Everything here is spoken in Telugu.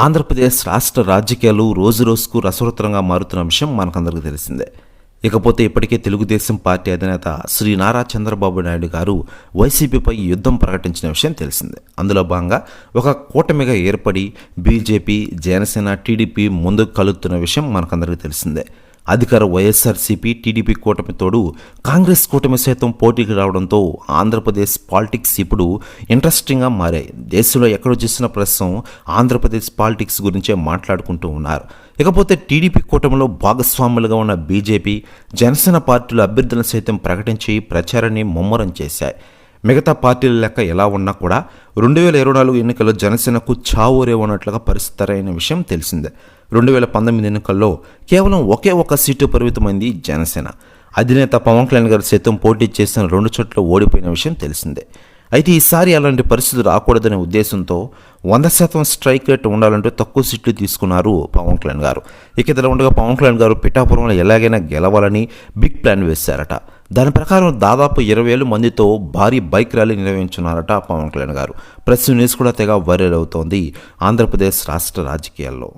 ఆంధ్రప్రదేశ్ రాష్ట్ర రాజకీయాలు రోజురోజుకు రసవత్తరంగా మారుతున్న విషయం మనకందరికీ తెలిసిందే. ఇకపోతే ఇప్పటికే తెలుగుదేశం పార్టీ అధినేత శ్రీ నారా చంద్రబాబు నాయుడు గారు వైసీపీపై యుద్ధం ప్రకటించిన విషయం తెలిసిందే. అందులో భాగంగా ఒక కూటమిగా ఏర్పడి బీజేపీ, జనసేన, టీడీపీ ముందుకు కలుగుతున్న విషయం మనకందరికీ తెలిసిందే. అధికార వైఎస్ఆర్సీపీ, టీడీపీ కూటమి తోడు కాంగ్రెస్ కూటమి సైతం పోటీకి రావడంతో ఆంధ్రప్రదేశ్ పాలిటిక్స్ ఇప్పుడు ఇంట్రెస్టింగ్గా మారాయి. దేశంలో ఎక్కడో చూసిన ప్రస్తుతం ఆంధ్రప్రదేశ్ పాలిటిక్స్ గురించే మాట్లాడుకుంటూ ఉన్నారు. ఇకపోతే టీడీపీ కూటమిలో భాగస్వాములుగా ఉన్న బీజేపీ, జనసేన పార్టీల అభ్యర్థులను సైతం ప్రకటించి ప్రచారాన్ని ముమ్మరం చేశాయి. మిగతా పార్టీల లెక్క ఎలా ఉన్నా కూడా 2024 ఎన్నికల్లో జనసేనకు చావోరే ఉన్నట్లుగా పరిస్థితి విషయం తెలిసిందే. 2019 ఎన్నికల్లో కేవలం ఒకే ఒక సీటు పరిమితమైంది జనసేన. అధినేత పవన్ కళ్యాణ్ గారు సైతం పోటీ చేసిన 2 చోట్ల ఓడిపోయిన విషయం తెలిసిందే. అయితే ఈసారి అలాంటి పరిస్థితి రాకూడదనే ఉద్దేశంతో 100% స్ట్రైక్ రేట్ ఉండాలంటూ తక్కువ సీట్లు తీసుకున్నారు పవన్ కళ్యాణ్ గారు. ఇక ఇదిలా ఉండగా పవన్ కళ్యాణ్ గారు పిఠాపురంలో ఎలాగైనా గెలవాలని బిగ్ ప్లాన్ వేశారట. దాని ప్రకారం దాదాపు 20,000 మందితో భారీ బైక్ ర్యాలీ నిర్వహించున్నారట పవన్ కళ్యాణ్ గారు. ప్రెస్ న్యూస్ కూడా తెగ వైరల్ అవుతోంది ఆంధ్రప్రదేశ్ రాష్ట్ర రాజకీయాల్లో.